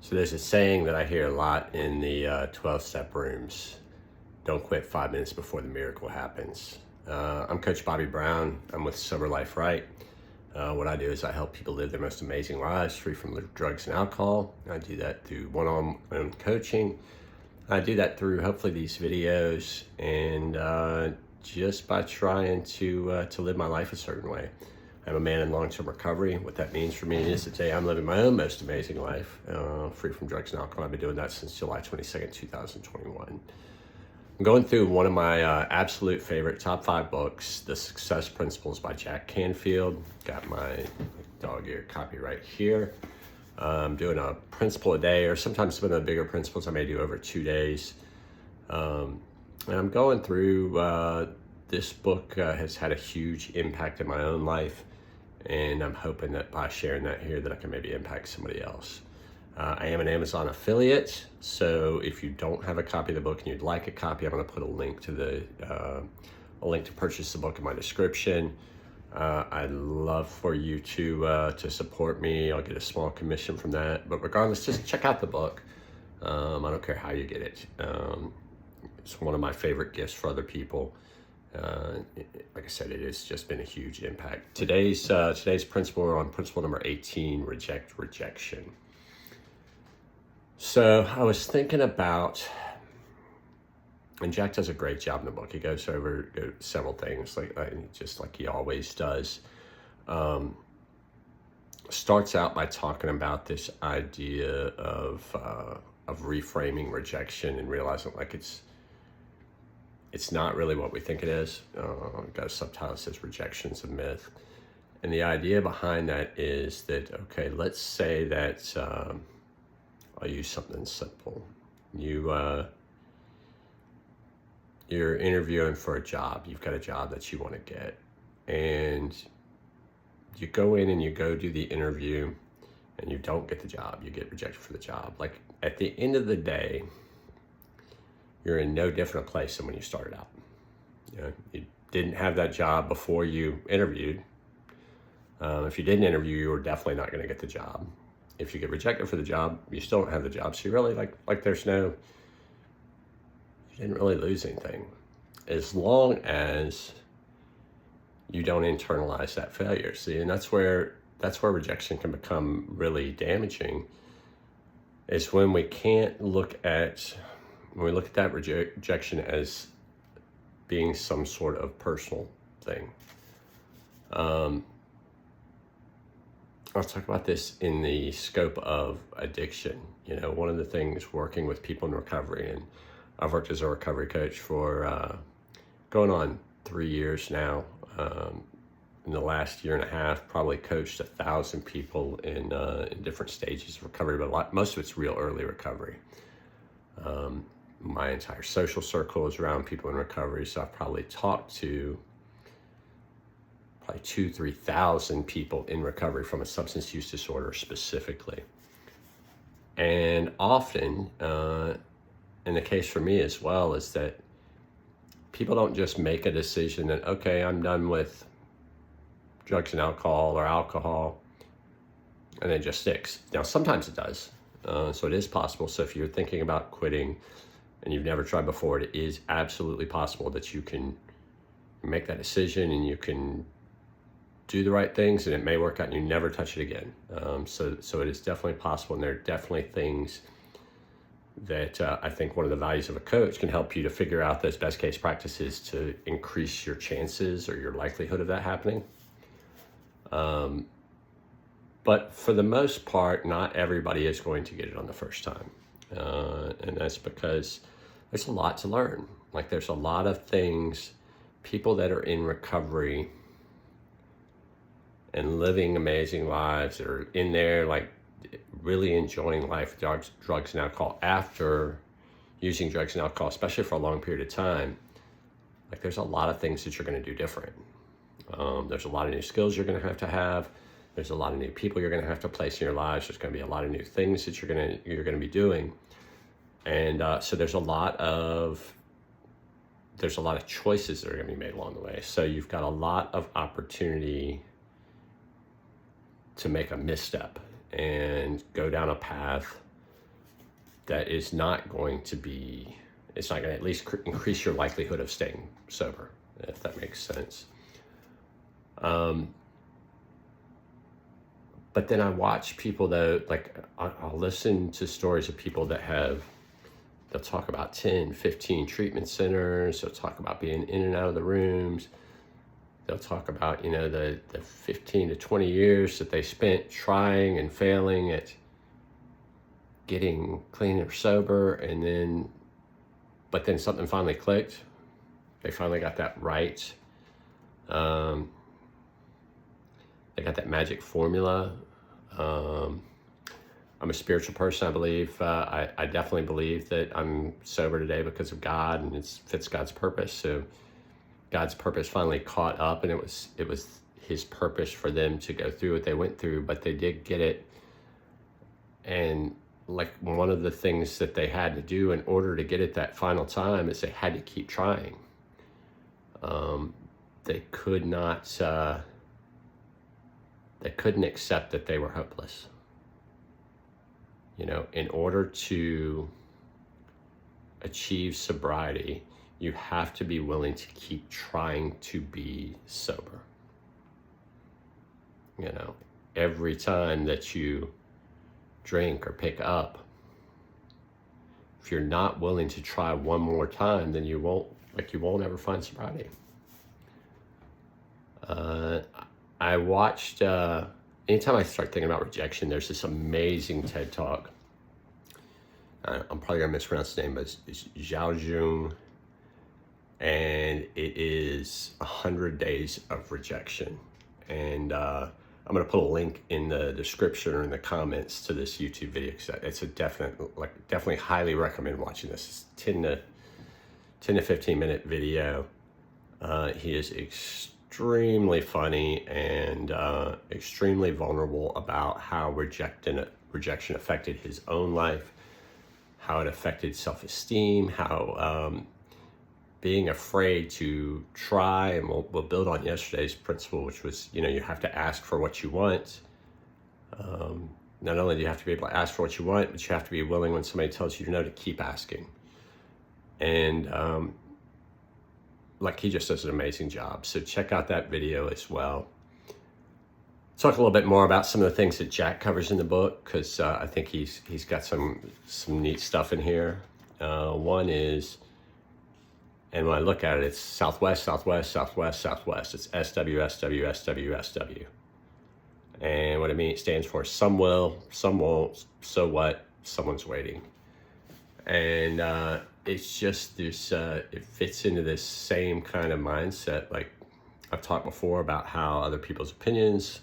So there's a saying that I hear a lot in the 12-step rooms. Don't quit 5 minutes before the miracle happens. I'm Coach Bobby Brown. I'm with Sober Life Right. What I do is I help people live their most amazing lives free from drugs and alcohol. I do that through one-on-one coaching. I do that through hopefully these videos and just by trying to live my life a certain way. I'm a man in long-term recovery. What that means for me is today I'm living my own most amazing life, free from drugs and alcohol. I've been doing that since July 22nd, 2021. I'm going through one of my absolute favorite top 5 books, The Success Principles by Jack Canfield. Got my dog-eared copy right here. I'm doing a principle a day, or sometimes some of the bigger principles I may do over 2 days. And I'm going through, this book has had a huge impact in my own life. And I'm hoping that by sharing that here that I can maybe impact somebody else. I am an Amazon affiliate, so if you don't have a copy of the book and you'd like a copy, I'm going to put a link to purchase the book in my description. I'd love for you to support me. I'll get a small commission from that, but regardless, just check out the book. I don't care how you get it. It's one of my favorite gifts for other people. Like I said, it has just been a huge impact. Today's principle, we're on principle number 18, rejection. So I was thinking about, and Jack does a great job in the book. He goes over several things, just like he always does. Starts out by talking about this idea of reframing rejection and realizing like it's not really what we think it is. Got a subtitle that says Rejection's a Myth. And the idea behind that is that, okay, let's say that, I'll use something simple. You're interviewing for a job. You've got a job that you want to get. And you go in and you go do the interview and you don't get the job. You get rejected for the job. Like at the end of the day, you're in no different a place than when you started out. You didn't have that job before you interviewed. If you didn't interview, you were definitely not going to get the job. If you get rejected for the job, you still don't have the job. So you really you didn't really lose anything. As long as you don't internalize that failure. See, and that's where rejection can become really damaging, is when we look at that rejection as being some sort of personal thing. I'll talk about this in the scope of addiction. One of the things working with people in recovery, and I've worked as a recovery coach for going on 3 years now. In the last year and a half, probably coached 1,000 people in different stages of recovery, but most of it's real early recovery. My entire social circle is around people in recovery, so I've probably talked to 2,000-3,000 people in recovery from a substance use disorder specifically. And often, and the case for me as well, is that people don't just make a decision that, okay, I'm done with drugs and alcohol, and it just sticks. Now, sometimes it does, so it is possible. So if you're thinking about quitting and you've never tried before, it is absolutely possible that you can make that decision and you can do the right things and it may work out and you never touch it again. So it is definitely possible, and there are definitely things that I think one of the values of a coach can help you to figure out those best case practices to increase your chances or your likelihood of that happening. But for the most part, not everybody is going to get it on the first time. And that's because there's a lot to learn. Like there's a lot of things, people that are in recovery and living amazing lives, that are in there, like really enjoying life, drugs and alcohol, after using drugs and alcohol, especially for a long period of time. Like there's a lot of things that you're going to do different. There's a lot of new skills you're going to have. There's a lot of new people you're going to have to place in your lives. There's going to be a lot of new things that you're going to be doing. And so there's a lot of choices that are going to be made along the way. So you've got a lot of opportunity to make a misstep and go down a path that is not going to be, it's not going to at least increase your likelihood of staying sober, if that makes sense. But then I watch people though, like I'll listen to stories of people that they'll talk about 10, 15 treatment centers. They'll talk about being in and out of the rooms. They'll talk about, the 15 to 20 years that they spent trying and failing at getting clean or sober. But then something finally clicked. They finally got that right. They got that magic formula. I'm a spiritual person, I believe. I definitely believe that I'm sober today because of God, and it fits God's purpose. So God's purpose finally caught up, and it was his purpose for them to go through what they went through, but they did get it. And like one of the things that they had to do in order to get it that final time is they had to keep trying. They could not, they couldn't accept that they were hopeless. In order to achieve sobriety, you have to be willing to keep trying to be sober. Every time that you drink or pick up, if you're not willing to try one more time, then you won't ever find sobriety. I watched, anytime I start thinking about rejection, there's this amazing TED Talk. I'm probably going to mispronounce the name, but it's Zhao Jung. And it is 100 Days of Rejection. And I'm going to put a link in the description or in the comments to this YouTube video, because it's definitely highly recommend watching this. It's 10 to 15 minute video. He is extremely funny and extremely vulnerable about how rejection affected his own life, how it affected self-esteem, how being afraid to try, and we'll build on yesterday's principle, which was, you have to ask for what you want. Not only do you have to be able to ask for what you want, but you have to be willing when somebody tells you no to keep asking. And he just does an amazing job. So check out that video as well. Talk a little bit more about some of the things that Jack covers in the book, because I think he's got some neat stuff in here. One is, and when I look at it, it's Southwest, Southwest, Southwest, Southwest. It's SW, SW, SW, SW. And what it stands for some will, some won't, so what, someone's waiting. And it's just this, it fits into this same kind of mindset. Like I've talked before about how other people's opinions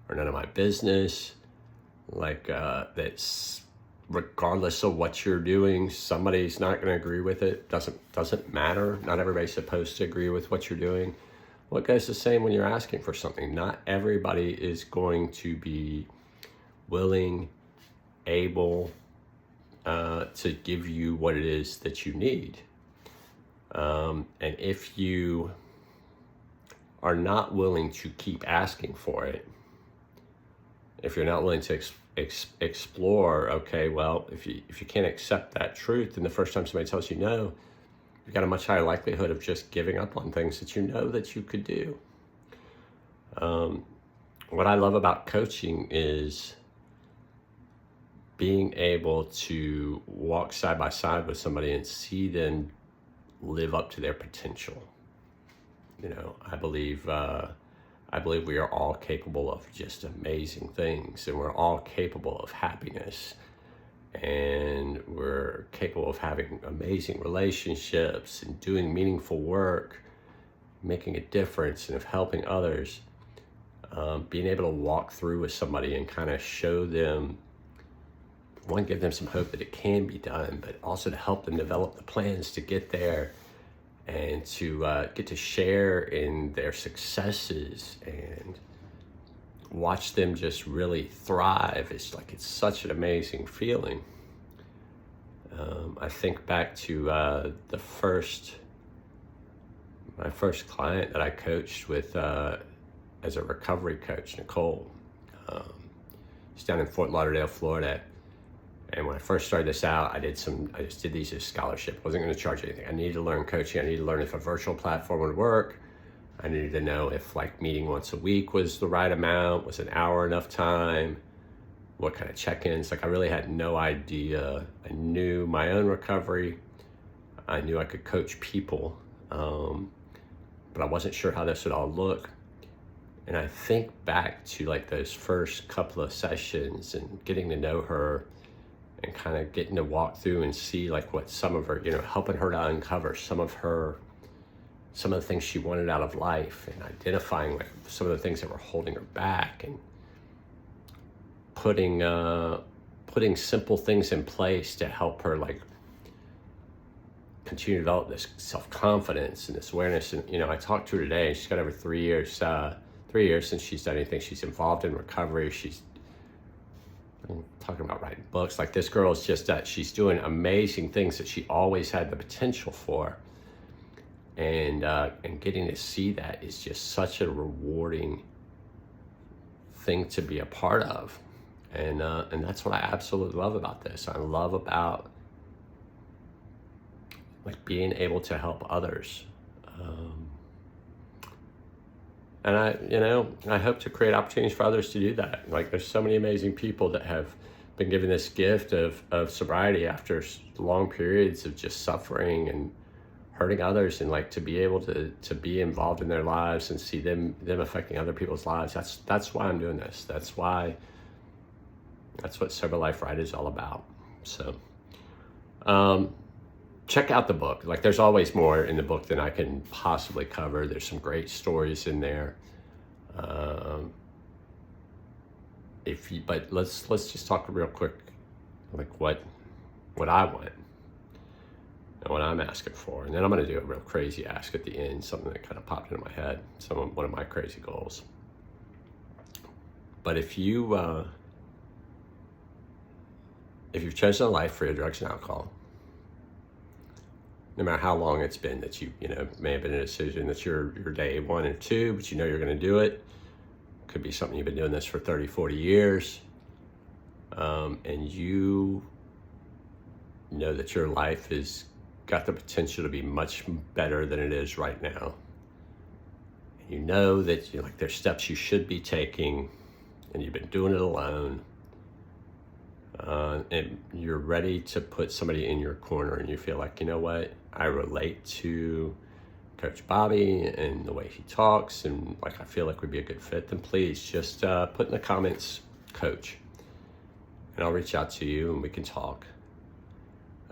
are none of my business. That's regardless of what you're doing, somebody's not going to agree with it. Doesn't matter. Not everybody's supposed to agree with what you're doing. Well, it goes the same when you're asking for something. Not everybody is going to be willing, able to give you what it is that you need. And if you are not willing to keep asking for it, if you're not willing to explore, okay, well, if you can't accept that truth, then the first time somebody tells you no, you've got a much higher likelihood of just giving up on things that you know that you could do. What I love about coaching is being able to walk side by side with somebody and see them live up to their potential. I believe we are all capable of just amazing things, and we're all capable of happiness, and we're capable of having amazing relationships and doing meaningful work, making a difference, and of helping others. Being able to walk through with somebody and kind of show them, one, give them some hope that it can be done, but also to help them develop the plans to get there, and to get to share in their successes and watch them just really thrive. It's such an amazing feeling. I think back to my first client that I coached with as a recovery coach, Nicole. She's down in Fort Lauderdale, Florida. And when I first started this out, I just did these as scholarship. Wasn't going to charge anything. I needed to learn coaching. I needed to learn if a virtual platform would work. I needed to know if like meeting once a week was the right amount, was an hour enough time, what kind of check-ins. Like I really had no idea. I knew my own recovery. I knew I could coach people, but I wasn't sure how this would all look. And I think back to like those first couple of sessions and getting to know her and kind of getting to walk through and see like what some of her, helping her to uncover some of the things she wanted out of life, and identifying like some of the things that were holding her back, and putting simple things in place to help her like continue to develop this self-confidence and this awareness. And I talked to her today, and she's got over 3 years since she's done anything. She's involved in recovery. I'm talking about writing books. Like this girl is just she's doing amazing things that she always had the potential for. And getting to see that is just such a rewarding thing to be a part of. And that's what I absolutely love about this. I love about like being able to help others. And I hope to create opportunities for others to do that. Like there's so many amazing people that have been given this gift of sobriety after long periods of just suffering and hurting others, and like to be able to be involved in their lives and see them affecting other people's lives. That's why I'm doing this. That's what Sober Life Right is all about. So check out the book. Like there's always more in the book than I can possibly cover. There's some great stories in there. But let's just talk real quick, like what I want and what I'm asking for. And then I'm going to do a real crazy ask at the end, something that kind of popped into my head, one of my crazy goals. But if you've chosen a life free of drugs and alcohol, no matter how long it's been that you may have been a decision that you're day 1 and 2, but you're going to do it. Could be something you've been doing this for 30, 40 years. And you know that your life has got the potential to be much better than it is right now. And you know that there's steps you should be taking, and you've been doing it alone. And you're ready to put somebody in your corner, and you feel like, what? I relate to Coach Bobby and the way he talks, and like I feel like we'd be a good fit. Then please just put in the comments, Coach, and I'll reach out to you and we can talk.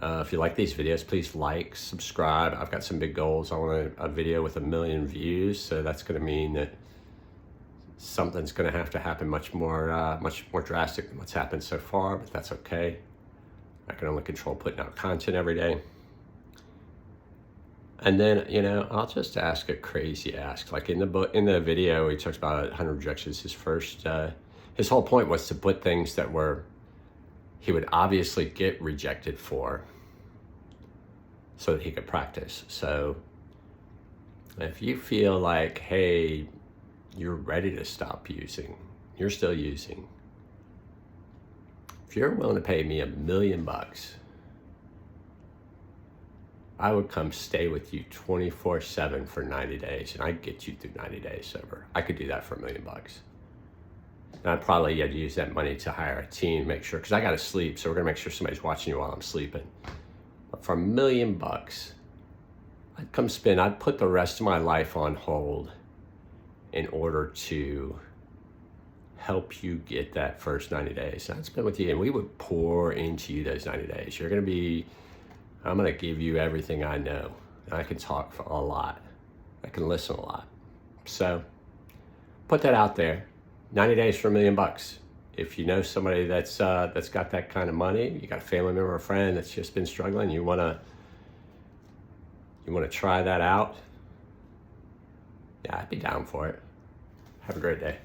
If you like these videos, please like, subscribe. I've got some big goals. I want a video with 1 million views, so that's going to mean that something's going to have to happen much more drastic than what's happened so far, but that's okay. I can only control putting out content every day. And then, I'll just ask a crazy ask. Like in the video, he talks about 100 rejections. His whole point was to put things that he would obviously get rejected for, so that he could practice. So if you feel like, hey, you're ready to stop using, you're still using, if you're willing to pay me $1 million, I would come stay with you 24/7 for 90 days, and I'd get you through 90 days sober. I could do that for $1 million. And I'd probably had to use that money to hire a team, make sure, because I got to sleep, so we're gonna make sure somebody's watching you while I'm sleeping. But for $1 million, I'd put the rest of my life on hold in order to help you get that first 90 days. And I'd spend with you, and we would pour into you those 90 days. I'm gonna give you everything I know. I can talk for a lot. I can listen a lot. So put that out there. 90 days for $1 million. If you know somebody that's got that kind of money, you got a family member or friend that's just been struggling, you wanna try that out, yeah, I'd be down for it. Have a great day.